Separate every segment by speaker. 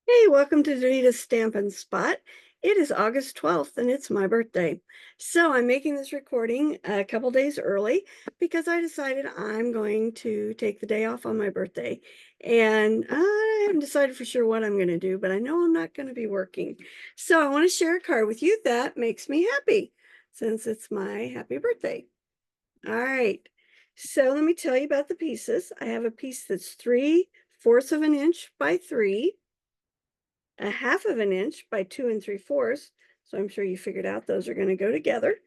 Speaker 1: Hey, welcome to Danita's Stampin' Spot. It is August 12th and it's my birthday. So I'm making this recording a couple days early because I decided I'm going to take the day off on my birthday. And I haven't decided for sure what I'm going to do, but I know I'm not going to be working. So I want to share a card with you that makes me happy since it's my happy birthday. All right. So let me tell you about the pieces. I have a piece that's 3/4 of an inch by 3, a 1/2 of an inch by 2 3/4. So I'm sure you figured out those are going to go together.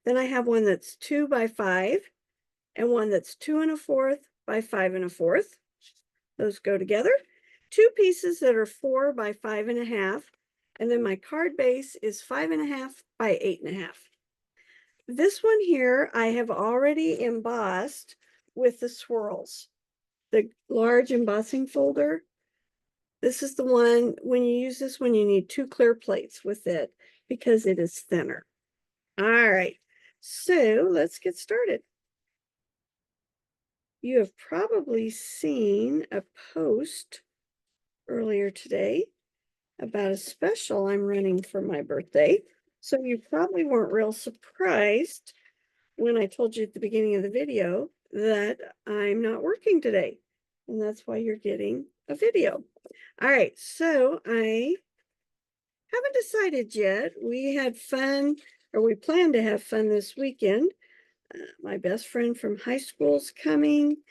Speaker 1: Then I have one that's 2 by 5 and one that's 2 1/4 by 5 1/4. Those go together. Two pieces that are 4 by 5 1/2. And then my card base is 5 1/2 by 8 1/2. This one here I have already embossed with the swirls, the large embossing folder. This is the one, when you use this one, you need 2 clear plates with it because it is thinner. All right, so let's get started. You have probably seen a post earlier today about a special I'm running for my birthday. So you probably weren't real surprised when I told you at the beginning of the video that I'm not working today. And that's why you're getting a video. All right, so I haven't decided yet. We had fun, or we plan to have fun this weekend. My best friend from high school's coming,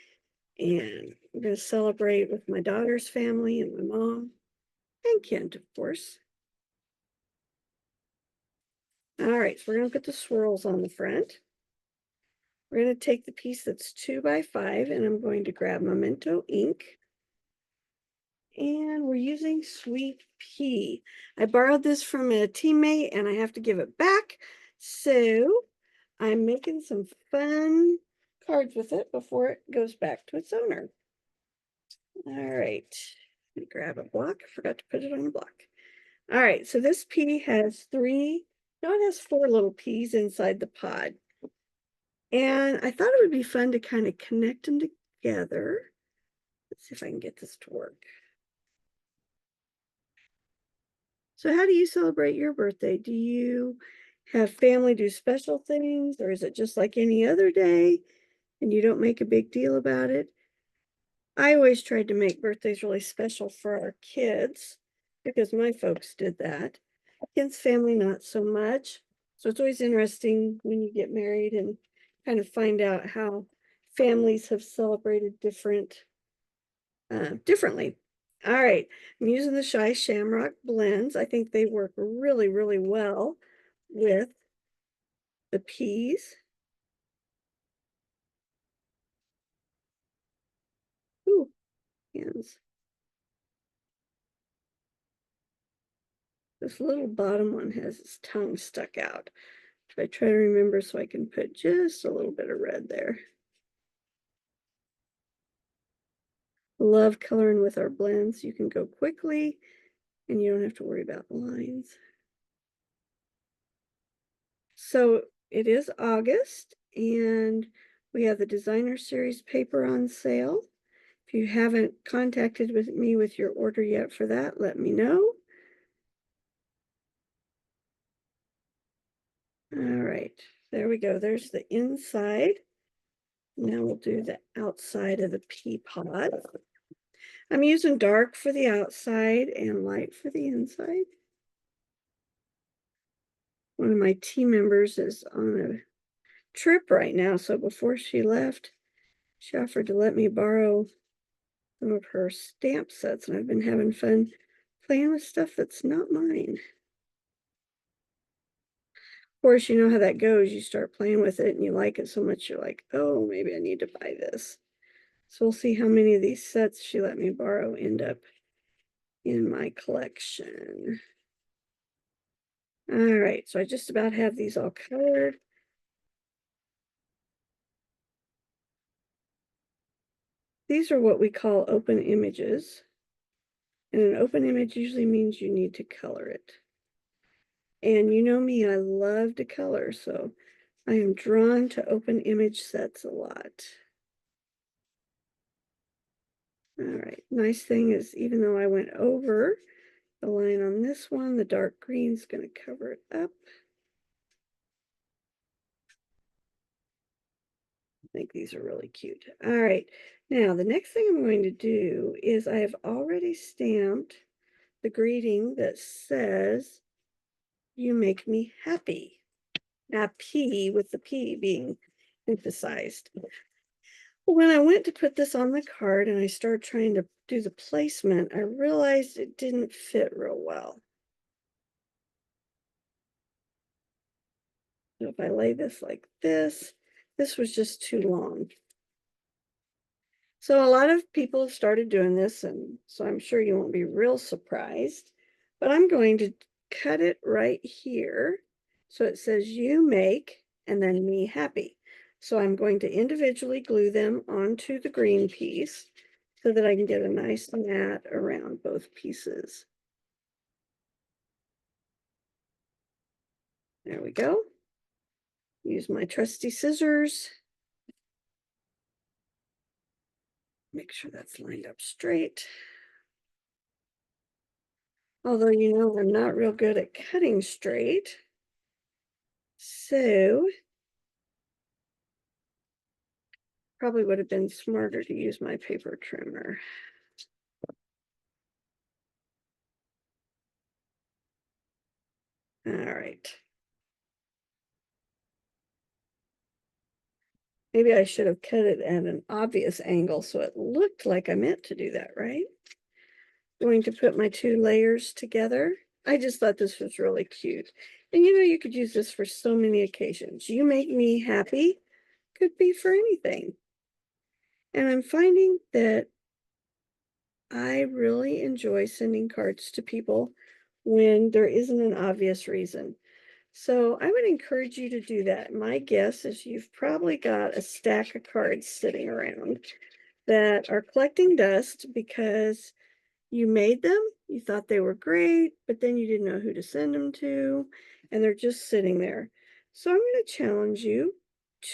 Speaker 1: and we're going to celebrate with my daughter's family and my mom and Kent, of course. All right, so we're going to put the swirls on the front. We're going to take the piece that's 2 by 5, and I'm going to grab Memento ink. And we're using Sweet Pea. I borrowed this from a teammate, and I have to give it back. So I'm making some fun cards with it before it goes back to its owner. All right, let me grab a block. I forgot to put it on a block. All right, so this pea has it has 4 little peas inside the pod. And I thought it would be fun to kind of connect them together. Let's see if I can get this to work. So how do you celebrate your birthday? Do you have family do special things, or is it just like any other day and you don't make a big deal about it? I always tried to make birthdays really special for our kids because my folks did that. Ken's family, not so much. So it's always interesting when you get married and kind of find out how families have celebrated differently. All right, I'm using the Shy Shamrock blends. I think they work really, really well with the peas. Ooh, hands. This little bottom one has its tongue stuck out. I try to remember so I can put just a little bit of red there. Love coloring with our blends. You can go quickly and you don't have to worry about the lines. So it is August and we have the Designer Series paper on sale. If you haven't contacted with me with your order yet for that, let me know. All right, there we go. There's the inside. Now we'll do the outside of the pea pod. I'm using dark for the outside and light for the inside. One of my team members is on a trip right now, so before she left, she offered to let me borrow some of her stamp sets, and I've been having fun playing with stuff that's not mine. Of course, you know how that goes. You start playing with it and you like it so much, you're like, oh, maybe I need to buy this. So we'll see how many of these sets she let me borrow end up in my collection. All right, so I just about have these all colored. These are what we call open images. And an open image usually means you need to color it. And you know me, I love to color, so I am drawn to open image sets a lot. All right, nice thing is even though I went over, a line on this one. The dark green is going to cover it up. I think these are really cute. All right. Now, the next thing I'm going to do is I have already stamped the greeting that says, "You make me happy." Now, P with the P being emphasized. When I went to put this on the card and I started trying to do the placement, I realized it didn't fit real well. So if I lay this like this was just too long. So a lot of people have started doing this, and so I'm sure you won't be real surprised, but I'm going to cut it right here. So it says "you make" and then "me happy." So I'm going to individually glue them onto the green piece so that I can get a nice mat around both pieces. There we go. Use my trusty scissors. Make sure that's lined up straight. Although, you know, I'm not real good at cutting straight. So probably would have been smarter to use my paper trimmer. All right. Maybe I should have cut it at an obvious angle so it looked like I meant to do that, right? Going to put my two layers together. I just thought this was really cute. And you know, you could use this for so many occasions. "You make me happy" could be for anything. And I'm finding that I really enjoy sending cards to people when there isn't an obvious reason. So I would encourage you to do that. My guess is you've probably got a stack of cards sitting around that are collecting dust because you made them, you thought they were great, but then you didn't know who to send them to, and they're just sitting there. So I'm going to challenge you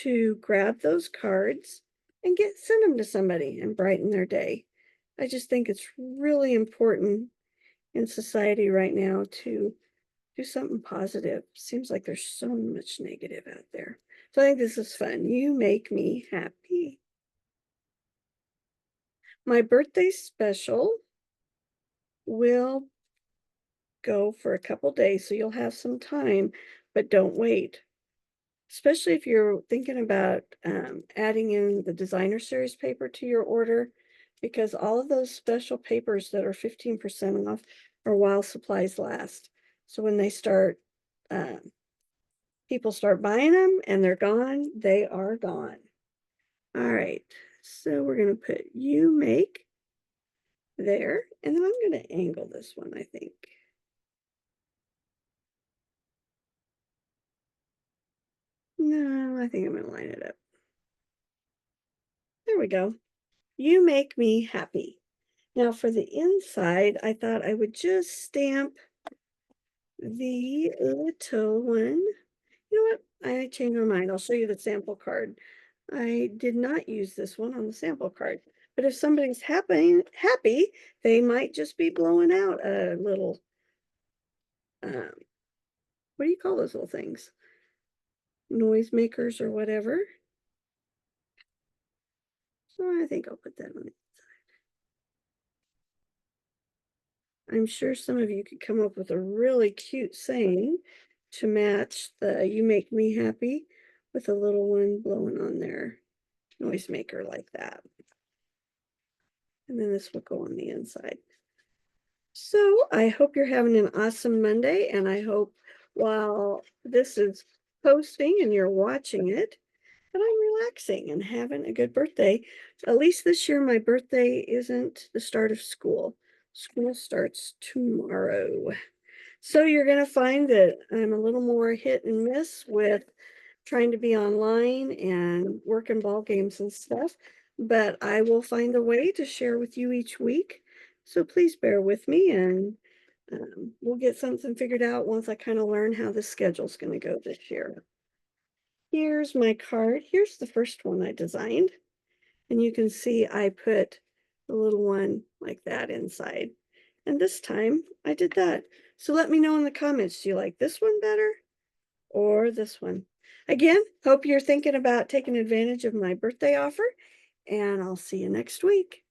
Speaker 1: to grab those cards and send them to somebody and brighten their day. I just think it's really important in society right now to do something positive. Seems like there's so much negative out there. So I think this is fun. You make me happy. My birthday special will go for a couple days, so you'll have some time, but don't wait. Especially if you're thinking about adding in the designer series paper to your order, because all of those special papers that are 15% off are while supplies last. So when they start, people start buying them and they're gone, they are gone. All right, so we're going to put "you make" there, and then I'm going to angle this one, I think. No, I think I'm going to line it up. There we go. "You make me happy." Now for the inside, I thought I would just stamp the little one. You know what? I changed my mind. I'll show you the sample card. I did not use this one on the sample card. But if somebody's happy, they might just be blowing out a little, um, what do you call those little things? Noise makers or whatever. So I think I'll put that on it. I'm sure some of you could come up with a really cute saying to match the "you make me happy" with a little one blowing on their noisemaker like that. And then this will go on the inside. So I hope you're having an awesome Monday, and I hope while this is posting and you're watching it, that I'm relaxing and having a good birthday. At least this year, my birthday isn't the start of school. School starts tomorrow. So you're going to find that I'm a little more hit and miss with trying to be online and working ball games and stuff, but I will find a way to share with you each week. So please bear with me, and we'll get something figured out once I kind of learn how the schedule's going to go this year. Here's my card. Here's the first one I designed. And you can see I put the little one like that inside. And this time I did that. So let me know in the comments, do you like this one better or this one? Again, hope you're thinking about taking advantage of my birthday offer, and I'll see you next week.